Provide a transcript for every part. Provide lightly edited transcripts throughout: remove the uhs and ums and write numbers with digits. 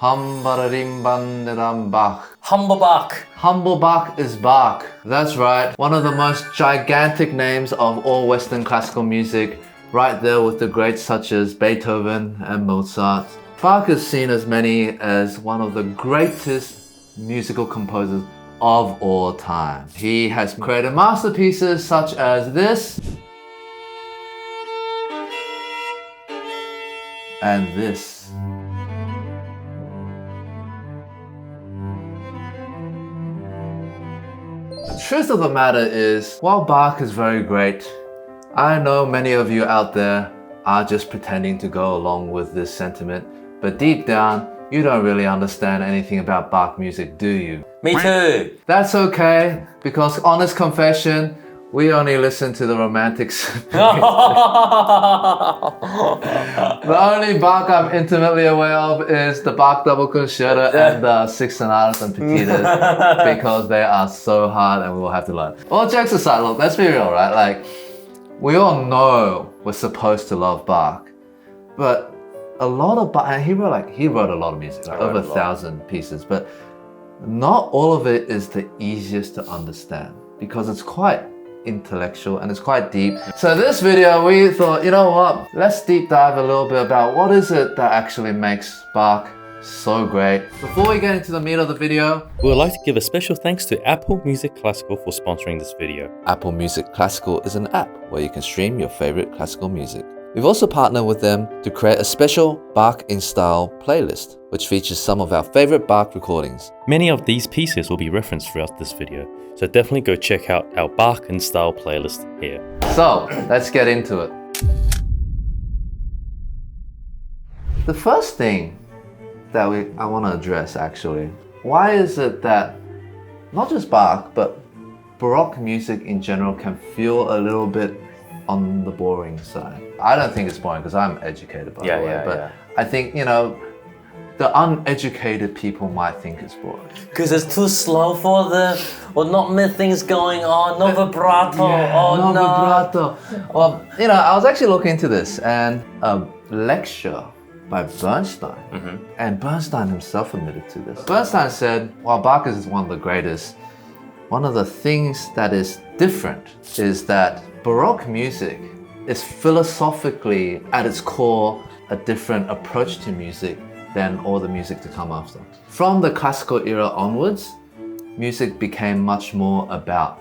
Hambararimbanderam Bach. Humble Bach. Humble Bach is Bach. That's right. One of the most gigantic names of all Western classical music, right there with the greats such as Beethoven and Mozart. Bach is seen as many as one of the greatest musical composers of all time. He has created masterpieces such as this and this. The truth of the matter is, while Bach is very great, I know many of you out there are just pretending to go along with this sentiment, but deep down, you don't really understand anything about Bach music, do you? Me too. That's okay, because honest confession, we only listen to the romantics. The only Bach I'm intimately aware of is the Bach Double Concerto and the Six Sonatas and Petitas, because they are so hard and we'll have to learn. All jokes aside, look, let's be real, right? Like, we all know we're supposed to love Bach, but a lot of Bach, and he wrote a lot of music, like over 1,000 pieces, but not all of it is the easiest to understand because it's quite intellectual and it's quite deep. So this video, we thought, you know what, let's deep dive a little bit about what is it that actually makes Bach so great. Before we get into the meat of the video, we would like to give a special thanks to Apple Music Classical for sponsoring this video. Apple Music Classical is an app where you can stream your favorite classical music. We've also partnered with them to create a special Bach in Style playlist, which features some of our favorite Bach recordings. Many of these pieces will be referenced throughout this video, so definitely go check out our Bach in Style playlist here. So, let's get into it. The first thing that I want to address actually, why is it that not just Bach, but Baroque music in general can feel a little bit on the boring side? I don't think it's boring because I'm educated by the way, but I think, you know, the uneducated people might think it's boring. Because it's too slow for them, or not many things going on, no vibrato, no vibrato. Well, you know, I was actually looking into this and a lecture by Bernstein, and Bernstein himself admitted to this. Bernstein said, while Bach is one of the greatest, one of the things that is different is that Baroque music is philosophically, at its core, a different approach to music than all the music to come after. From the classical era onwards, music became much more about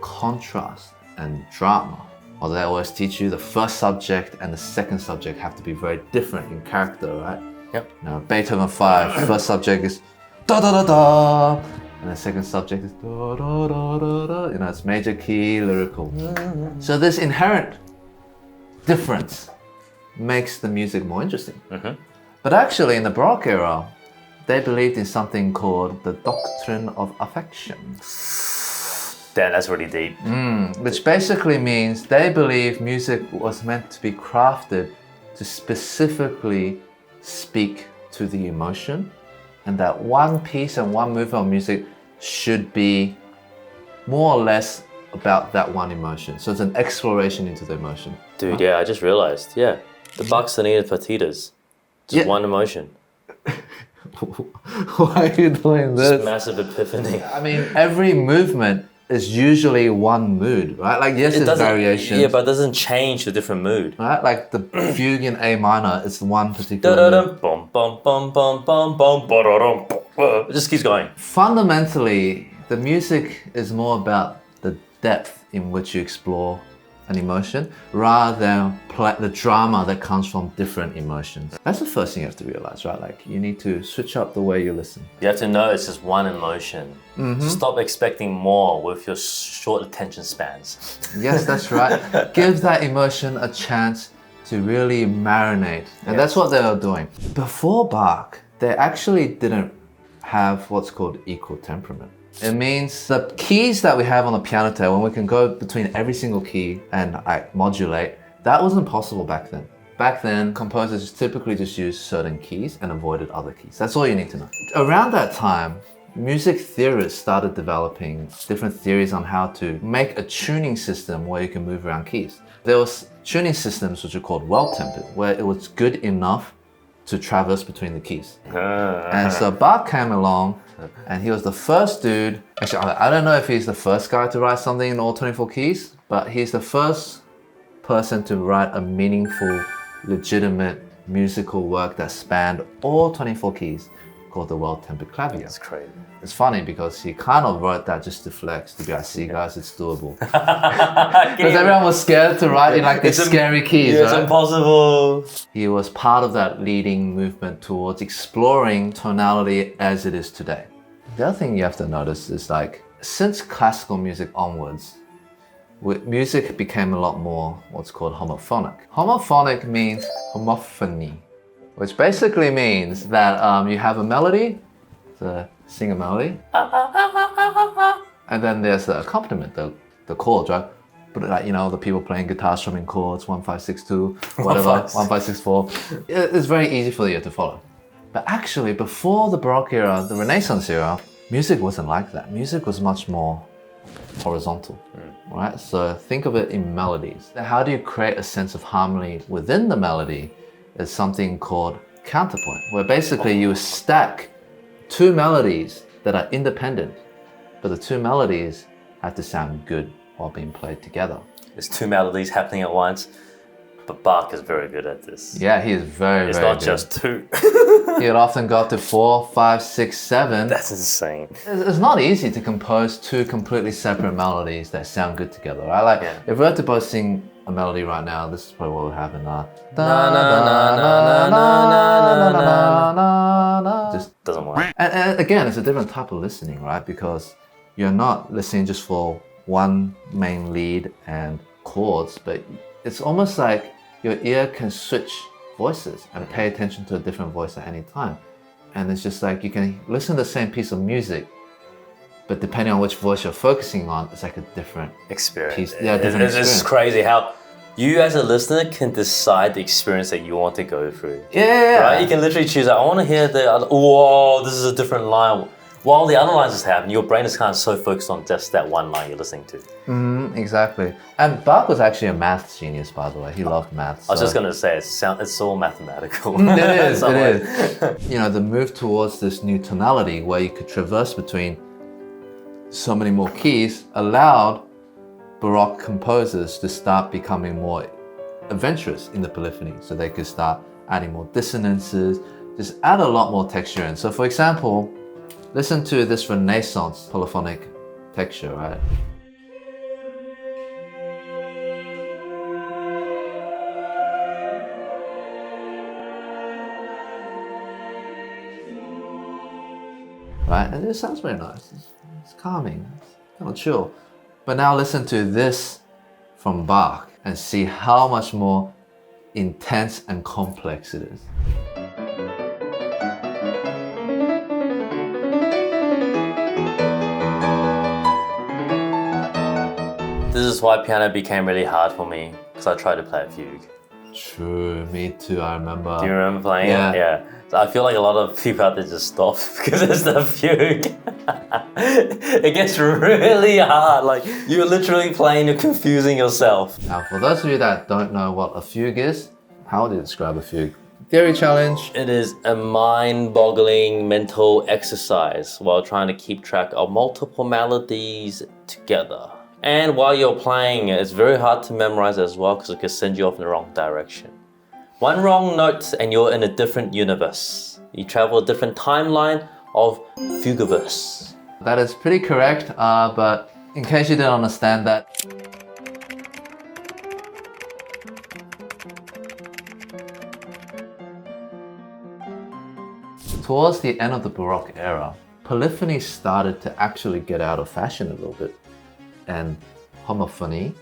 contrast and drama. Well, they always teach you the first subject and the second subject have to be very different in character, right? Yep. Now, Beethoven 5, first subject is da da da da, and the second subject is da da da da da. You know, it's major key, lyrical. So this inherent difference makes the music more interesting. But actually, in the Baroque era, they believed in something called the doctrine of affection. Damn, that's really deep. Which basically means they believe music was meant to be crafted to specifically speak to the emotion, and that one piece and one movement of music should be more or less about that one emotion. So it's an exploration into the emotion. Dude, yeah, I just realized, the Bach Sonata Partitas, just one emotion. Why are you doing this? Just massive epiphany. I mean, every movement is usually one mood, right? Like, yes, there's variations. Yeah, but it doesn't change the different mood. Right? Like the fugue in A minor is one particular mood. It just keeps going. Fundamentally, the music is more about the depth in which you explore an emotion rather than the drama that comes from different emotions. That's the first thing you have to realize, right? Like, you need to switch up the way you listen. You have to know it's just one emotion. Stop expecting more with your short attention spans. Yes, that's right. Give that emotion a chance to really marinate. And that's what they were doing. Before Bach, they actually didn't have what's called equal temperament. It means the keys that we have on the piano table, when we can go between every single key and modulate, that wasn't possible back then. Back then, composers typically just used certain keys and avoided other keys. That's all you need to know. Around that time, music theorists started developing different theories on how to make a tuning system where you can move around keys. There was tuning systems which are called well-tempered, where it was good enough to traverse between the keys. And so Bach came along, and he was the first dude. Actually, I don't know if he's the first guy to write something in all 24 keys, but he's the first person to write a meaningful, legitimate musical work that spanned all 24 keys, called the Well-Tempered Clavier. That's crazy. It's funny because he kind of wrote that just to flex, to be like, see guys, it's doable. Because everyone was scared to write in like these scary keys, It's right? impossible. He was part of that leading movement towards exploring tonality as it is today. The other thing you have to notice is like, since classical music onwards, music became a lot more what's called homophonic. Homophonic means homophony, which basically means that you have a melody, to sing a melody, and then there's the accompaniment, the chords, right? But like, you know, the people playing guitar strumming chords, 1 5 6 2, whatever, 1 5 6 4. It's very easy for you to follow. But actually, before the Baroque era, the Renaissance era, music wasn't like that. Music was much more horizontal, right? So think of it in melodies. How do you create a sense of harmony within the melody? Is something called counterpoint, where basically you stack two melodies that are independent, but the two melodies have to sound good while being played together. There's two melodies happening at once, but Bach is very good at this. Yeah, he is very, It's very not good. just two. He'd often go up to 4, 5, 6, 7. That's insane. It's not easy to compose two completely separate melodies that sound good together, right? Like, if we were to both sing a melody right now, this is probably what would happen. Just doesn't work. And again, it's a different type of listening, right? Because you're not listening just for one main lead and chords, but it's almost like your ear can switch voices and pay attention to a different voice at any time. And it's just like you can listen to the same piece of music, but depending on which voice you're focusing on, it's like a different Experience. piece. Yeah, different It's experience. crazy how you as a listener can decide the experience that you want to go through. Yeah. Right? You can literally choose, I want to hear the other, whoa, this is a different line. While the other lines is happening, your brain is kind of so focused on just that one line you're listening to. Exactly. And Bach was actually a math genius, by the way. He loved maths. I was just going to say, it's all mathematical. It is, it is. You know, the move towards this new tonality where you could traverse between so many more keys allowed Baroque composers to start becoming more adventurous in the polyphony. So they could start adding more dissonances, just add a lot more texture in. So for example, listen to this Renaissance polyphonic texture, right? Right, and it sounds very nice. It's calming, it's kind of chill. But now listen to this from Bach and see how much more intense and complex it is. This is why piano became really hard for me, because I tried to play a fugue. True, me too, I remember. Do you remember playing Yeah. it? Yeah. So I feel like a lot of people out there just stop because it's the fugue. It gets really hard. Like, you're literally playing, you're confusing yourself. Now, for those of you that don't know what a fugue is, how would you describe a fugue? Theory challenge. It is a mind-boggling mental exercise while trying to keep track of multiple melodies together. And while you're playing, it's very hard to memorize as well because it can send you off in the wrong direction. One wrong note and you're in a different universe. You travel a different timeline of fugueverse. That is pretty correct, but in case you didn't understand that, towards the end of the Baroque era, polyphony started to actually get out of fashion a little bit, and homophony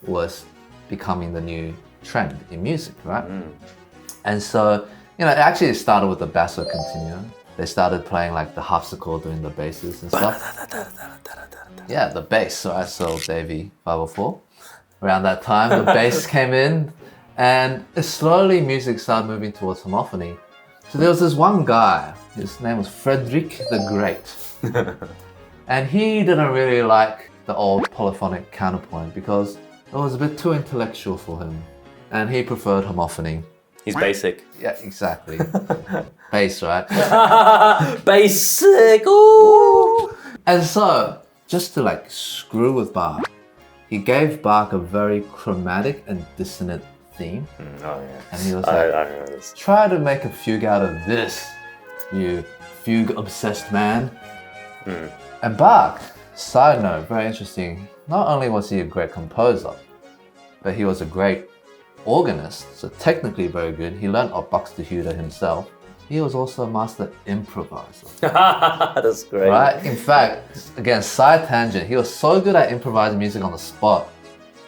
was becoming the new trend in music, right? And so, you know, it actually started with the basso continuo. They started playing like the harpsichord doing the basses and stuff. Yeah, the bass, right? So Davey 504. Around that time, the bass came in, and slowly music started moving towards homophony. So there was this one guy, his name was Frederick the Great. And he didn't really like the old polyphonic counterpoint because it was a bit too intellectual for him. And he preferred homophony. He's basic. Yeah, exactly. Bass, right? Basic. Ooh. And so, just to like screw with Bach, he gave Bach a very chromatic and dissonant theme. Oh yeah. And he was I like, remember this. try to make a fugue out of this, you fugue-obsessed man. And Bach, side note, very interesting, not only was he a great composer, but he was a great organist, so technically very good. He learned of Buxtehude himself. He was also a master improviser. That's great. Right? In fact, again, side tangent, he was so good at improvising music on the spot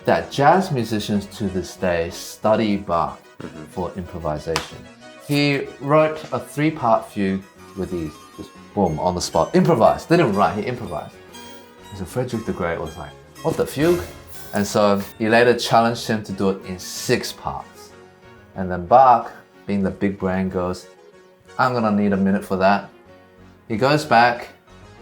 that jazz musicians to this day study Bach for improvisation. He wrote a 3-part fugue with these, just boom, on the spot. Improvised, didn't write, he improvised. So Frederick the Great was like, what the fugue? And so he later challenged him to do it in 6 parts. And then Bach, being the big brain, goes, I'm gonna need a minute for that. He goes back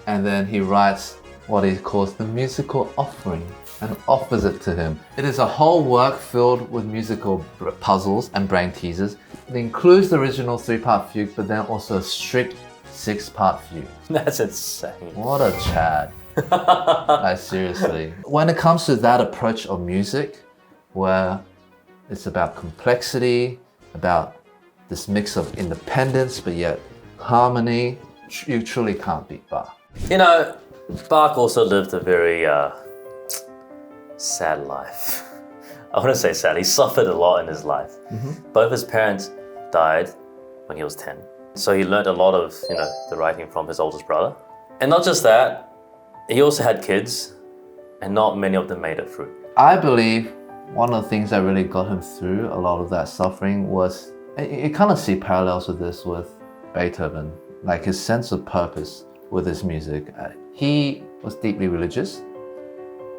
and then he writes what he calls the musical offering and offers it to him. It is a whole work filled with musical puzzles and brain teasers. It includes the original 3-part fugue, but then also a strict 6-part fugue. That's insane. What a Chad. Like, seriously. When it comes to that approach of music, where it's about complexity, about this mix of independence but yet harmony, you truly can't beat Bach. You know, Bach also lived a very sad life. I wouldn't say sad, he suffered a lot in his life. Both his parents died when he was 10. So he learned a lot of, the writing from his oldest brother. And not just that, he also had kids, and not many of them made it through. I believe one of the things that really got him through a lot of that suffering was, you kind of see parallels with this with Beethoven, like his sense of purpose with his music. He was deeply religious,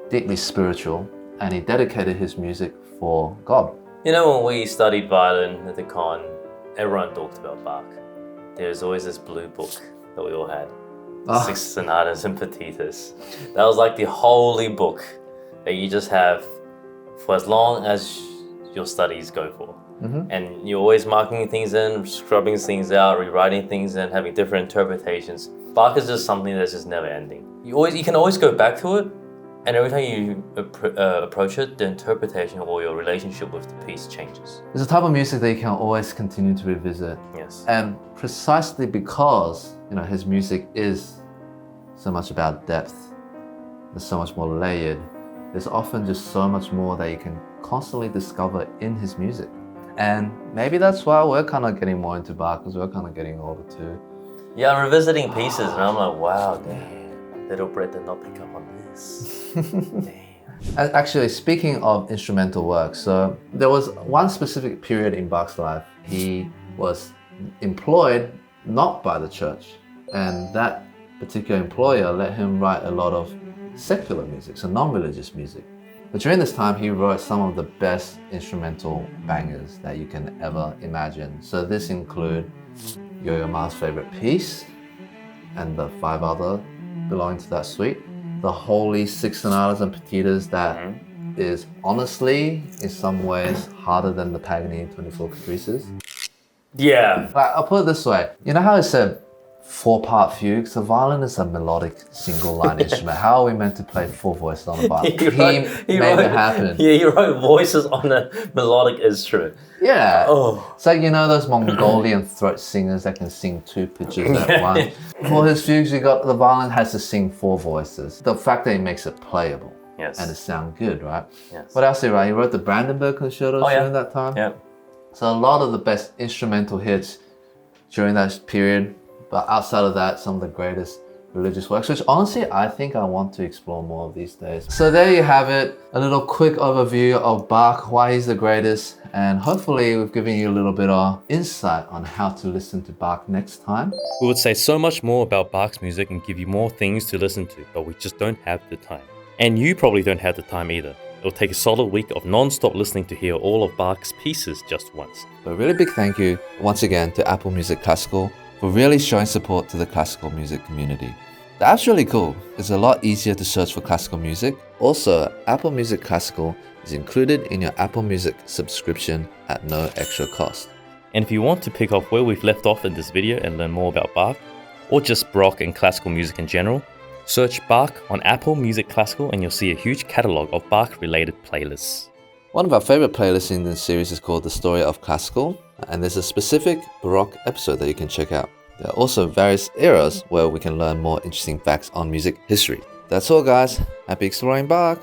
deeply spiritual, and he dedicated his music for God. You know, when we studied violin at the con, everyone talked about Bach. There's always this blue book that we all had. 6 sonatas and petitas. That was like the holy book that you just have for as long as your studies go for. And you're always marking things in, scrubbing things out, rewriting things in, having different interpretations. Bach is just something that's just never ending. You can always go back to it, and every time you approach it, the interpretation or your relationship with the piece changes. It's a type of music that you can always continue to revisit. Yes. And precisely because, his music is so much about depth, it's so much more layered, there's often just so much more that you can constantly discover in his music. And maybe that's why we're kind of getting more into Bach, because we're kind of getting older too. Yeah, I'm revisiting pieces and I'm like, wow, damn, little Brett did not pick up on this. Damn. And actually, speaking of instrumental work, so there was one specific period in Bach's life. He was employed not by the church, and that particular employer let him write a lot of secular music, so non-religious music. But during this time, he wrote some of the best instrumental bangers that you can ever imagine. So this include Yo-Yo Ma's favorite piece and the 5 other belonging to that suite. The holy 6 sonatas and petitas that is honestly, in some ways, harder than the Paganini 24 Caprices. Yeah. Like, I'll put it this way. You know how I said 4-part fugues? The violin is a melodic single-line instrument. How are we meant to play 4 voices on a violin? He made it happen. Yeah, he wrote voices on a melodic instrument. Yeah. Oh. It's like, those Mongolian throat singers that can sing 2 pitches at once. For his fugues, the violin has to sing 4 voices. The fact that he makes it playable. Yes. And it sounds good, right? Yes. What else did he write? He wrote the Brandenburg concertos during that time. Yeah. So a lot of the best instrumental hits during that period. But outside of that, some of the greatest religious works, which honestly, I think I want to explore more of these days. So there you have it, a little quick overview of Bach, why he's the greatest, and hopefully we've given you a little bit of insight on how to listen to Bach next time. We would say so much more about Bach's music and give you more things to listen to, but we just don't have the time. And you probably don't have the time either. It'll take a solid week of non-stop listening to hear all of Bach's pieces just once. But a really big thank you once again to Apple Music Classical for really showing support to the classical music community. The app's really cool. It's a lot easier to search for classical music. Also, Apple Music Classical is included in your Apple Music subscription at no extra cost. And if you want to pick up where we've left off in this video and learn more about Bach, or just Baroque and classical music in general, search Bach on Apple Music Classical and you'll see a huge catalogue of Bach-related playlists. One of our favorite playlists in this series is called The Story of Classical, and there's a specific Baroque episode that you can check out. There are also various eras where we can learn more interesting facts on music history. That's all, guys. Happy exploring Bach!